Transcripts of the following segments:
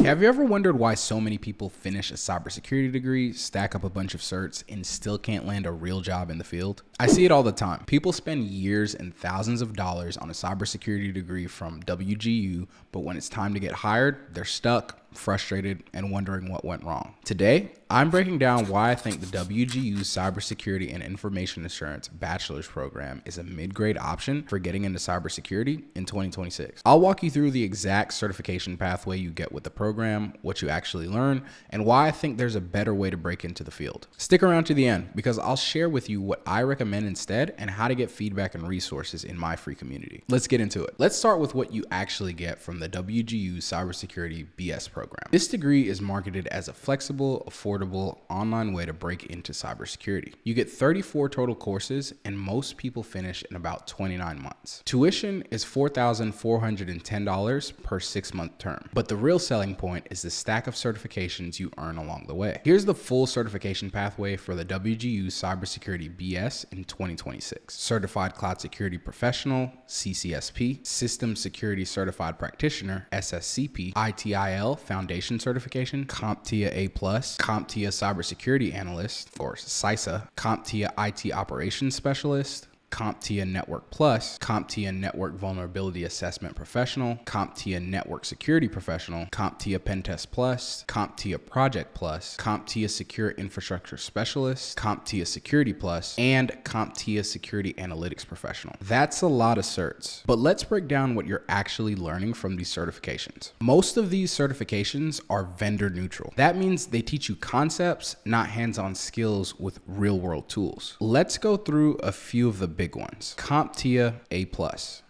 Have you ever wondered why so many people finish a cybersecurity degree, stack up a bunch of certs, and still can't land a real job in the field? I see it all the time. People spend years and thousands of dollars on a cybersecurity degree from WGU, but when it's time to get hired, they're stuck, frustrated, and wondering what went wrong. Today, I'm breaking down why I think the WGU Cybersecurity and Information Assurance Bachelor's Program is a mid-grade option for getting into cybersecurity in 2026. I'll walk you through the exact certification pathway you get with the program, what you actually learn, and why I think there's a better way to break into the field. Stick around to the end because I'll share with you what I recommend instead and how to get feedback and resources in my free community. Let's get into it. Let's start with what you actually get from the WGU Cybersecurity BS program. This degree is marketed as a flexible, affordable, online way to break into cybersecurity. You get 34 total courses and most people finish in about 29 months. Tuition is $4,410 per 6-month term, but the real selling point is the stack of certifications you earn along the way. Here's the full certification pathway for the WGU Cybersecurity BS in 2026. Certified Cloud Security Professional, CCSP, System Security Certified Practitioner, SSCP, ITIL Foundation Certification, CompTIA A+, CompTIA Cybersecurity Analyst, or CISA, CompTIA IT Operations Specialist, CompTIA Network Plus, CompTIA Network Vulnerability Assessment Professional, CompTIA Network Security Professional, CompTIA Pentest Plus, CompTIA Project Plus, CompTIA Secure Infrastructure Specialist, CompTIA Security Plus, and CompTIA Security Analytics Professional. That's a lot of certs, but let's break down what you're actually learning from these certifications. Most of these certifications are vendor neutral. That means they teach you concepts, not hands-on skills with real-world tools. Let's go through a few of the big ones. CompTIA A+.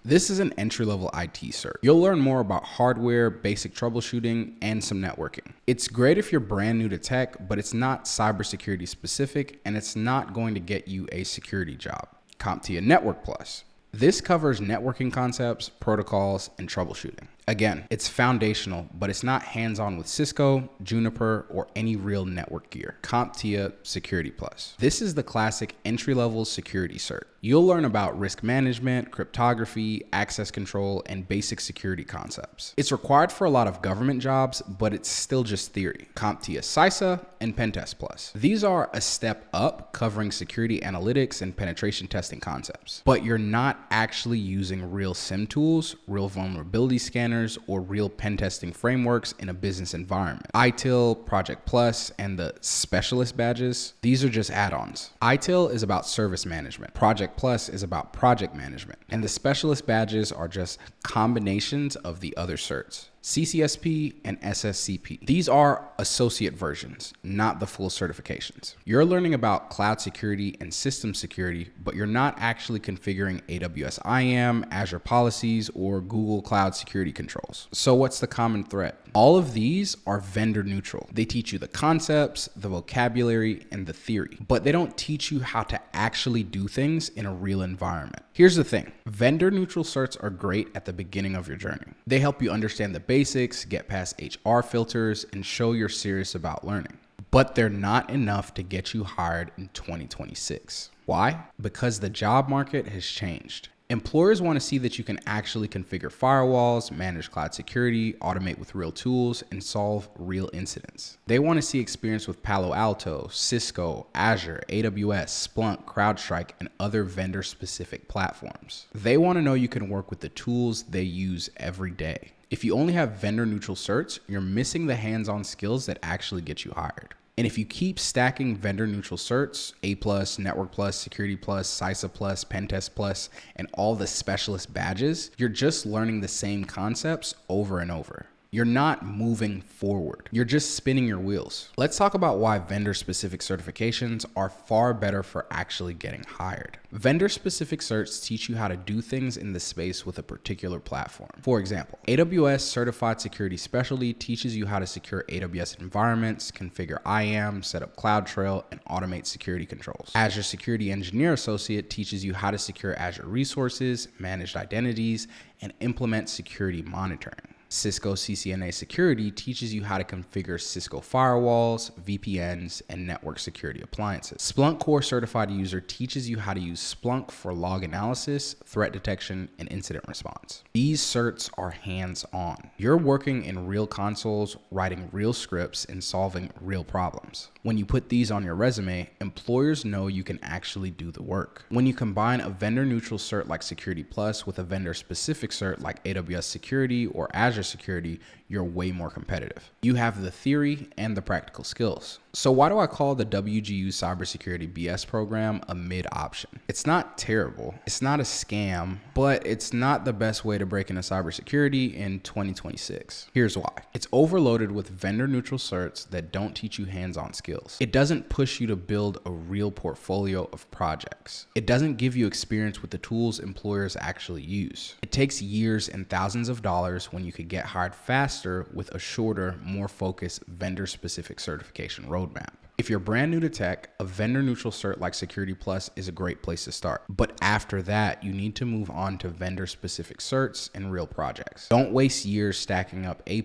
This is an entry-level IT cert. You'll learn more about hardware, basic troubleshooting, and some networking. It's great if you're brand new to tech, but it's not cybersecurity specific, and it's not going to get you a security job. CompTIA Network Plus. This covers networking concepts, protocols, and troubleshooting. Again, it's foundational, but it's not hands-on with Cisco, Juniper, or any real network gear. CompTIA Security Plus. This is the classic entry-level security cert. You'll learn about risk management, cryptography, access control, and basic security concepts. It's required for a lot of government jobs, but it's still just theory. CompTIA CISA and Pentest Plus. These are a step up, covering security analytics and penetration testing concepts. But you're not actually using real SIM tools, real vulnerability scanners, or real pen testing frameworks in a business environment. ITIL, Project Plus, and the specialist badges, these are just add-ons. ITIL is about service management. Project Plus is about project management. And the specialist badges are just combinations of the other certs. CCSP and SSCP. These are associate versions, not the full certifications. You're learning about cloud security and system security, but you're not actually configuring AWS IAM, Azure policies, or Google Cloud security controls. So what's the common thread? All of these are vendor neutral. They teach you the concepts, the vocabulary, and the theory, but they don't teach you how to actually do things in a real environment. Here's the thing. Vendor neutral certs are great at the beginning of your journey. They help you understand the basics, get past HR filters, and show you're serious about learning. But they're not enough to get you hired in 2026. Why? Because the job market has changed. Employers want to see that you can actually configure firewalls, manage cloud security, automate with real tools, and solve real incidents. They want to see experience with Palo Alto, Cisco, Azure, AWS, Splunk, CrowdStrike, and other vendor-specific platforms. They want to know you can work with the tools they use every day. If you only have vendor-neutral certs, you're missing the hands-on skills that actually get you hired. And if you keep stacking vendor-neutral certs, A+, Network Plus, Security Plus, CISA Plus, Pentest Plus, and all the specialist badges, you're just learning the same concepts over and over. You're not moving forward. You're just spinning your wheels. Let's talk about why vendor-specific certifications are far better for actually getting hired. Vendor-specific certs teach you how to do things in the space with a particular platform. For example, AWS Certified Security Specialty teaches you how to secure AWS environments, configure IAM, set up CloudTrail, and automate security controls. Azure Security Engineer Associate teaches you how to secure Azure resources, manage identities, and implement security monitoring. Cisco CCNA Security teaches you how to configure Cisco firewalls, VPNs, and network security appliances. Splunk Core Certified User teaches you how to use Splunk for log analysis, threat detection, and incident response. These certs are hands-on. You're working in real consoles, writing real scripts, and solving real problems. When you put these on your resume, employers know you can actually do the work. When you combine a vendor-neutral cert like Security Plus with a vendor-specific cert like AWS Security or Azure Security, you're way more competitive. You have the theory and the practical skills. So why do I call the WGU Cybersecurity BS program a mid option? It's not terrible, it's not a scam, but it's not the best way to break into cybersecurity in 2026. Here's why. It's overloaded with vendor-neutral certs that don't teach you hands-on skills. It doesn't push you to build a real portfolio of projects. It doesn't give you experience with the tools employers actually use. It takes years and thousands of dollars when you could get hired faster with a shorter, more focused vendor-specific certification roadmap. If you're brand new to tech, a vendor-neutral cert like Security Plus is a great place to start. But after that, you need to move on to vendor-specific certs and real projects. Don't waste years stacking up A+,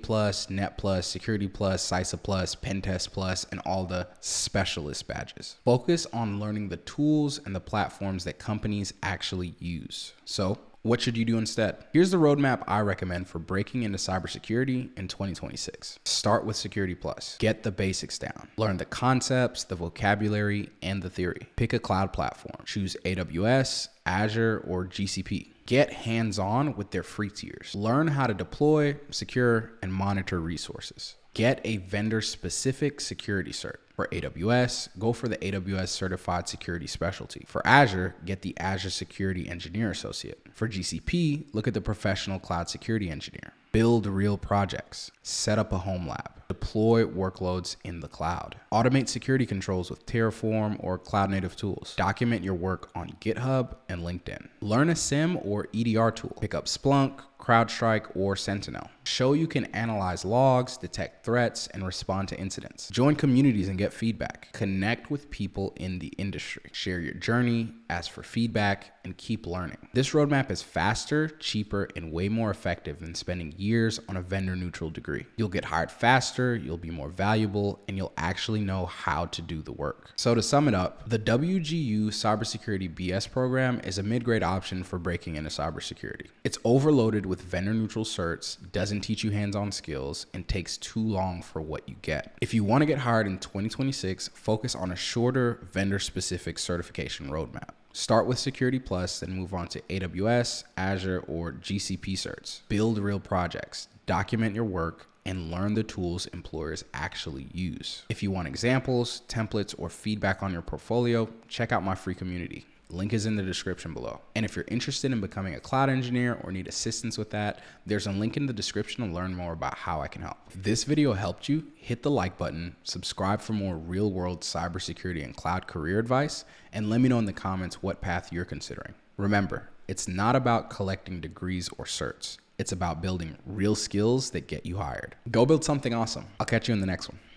Net Plus, Security Plus, CISA Plus, Pentest Plus, and all the specialist badges. Focus on learning the tools and the platforms that companies actually use. So, what should you do instead? Here's the roadmap I recommend for breaking into cybersecurity in 2026. Start with Security Plus. Get the basics down. Learn the concepts, the vocabulary, and the theory. Pick a cloud platform. Choose AWS, Azure, or GCP. Get hands-on with their free tiers. Learn how to deploy, secure, and monitor resources. Get a vendor-specific security cert. For AWS, go for the AWS Certified Security Specialty. For Azure, get the Azure Security Engineer Associate. For GCP, look at the Professional Cloud Security Engineer. Build real projects. Set up a home lab. Deploy workloads in the cloud. Automate security controls with Terraform or cloud-native tools. Document your work on GitHub and LinkedIn. Learn a SIM or EDR tool. Pick up Splunk, CrowdStrike, or Sentinel. Show you can analyze logs, detect threats, and respond to incidents. Join communities and get feedback. Connect with people in the industry. Share your journey, ask for feedback, and keep learning. This roadmap is faster, cheaper, and way more effective than spending years on a vendor-neutral degree. You'll get hired faster, you'll be more valuable, and you'll actually know how to do the work. So to sum it up, the WGU Cybersecurity BS program is a mid-grade option for breaking into cybersecurity. It's overloaded with vendor-neutral certs, doesn't teach you hands-on skills, and takes too long for what you get. If you want to get hired in 2026, focus on a shorter vendor-specific certification roadmap. Start with Security Plus, then move on to AWS, Azure, or GCP certs. Build real projects, document your work, and learn the tools employers actually use. If you want examples, templates, or feedback on your portfolio, check out my free community. Link is in the description below. And if you're interested in becoming a cloud engineer or need assistance with that, there's a link in the description to learn more about how I can help. If this video helped you, hit the like button, subscribe for more real-world cybersecurity and cloud career advice, and let me know in the comments what path you're considering. Remember, it's not about collecting degrees or certs. It's about building real skills that get you hired. Go build something awesome. I'll catch you in the next one.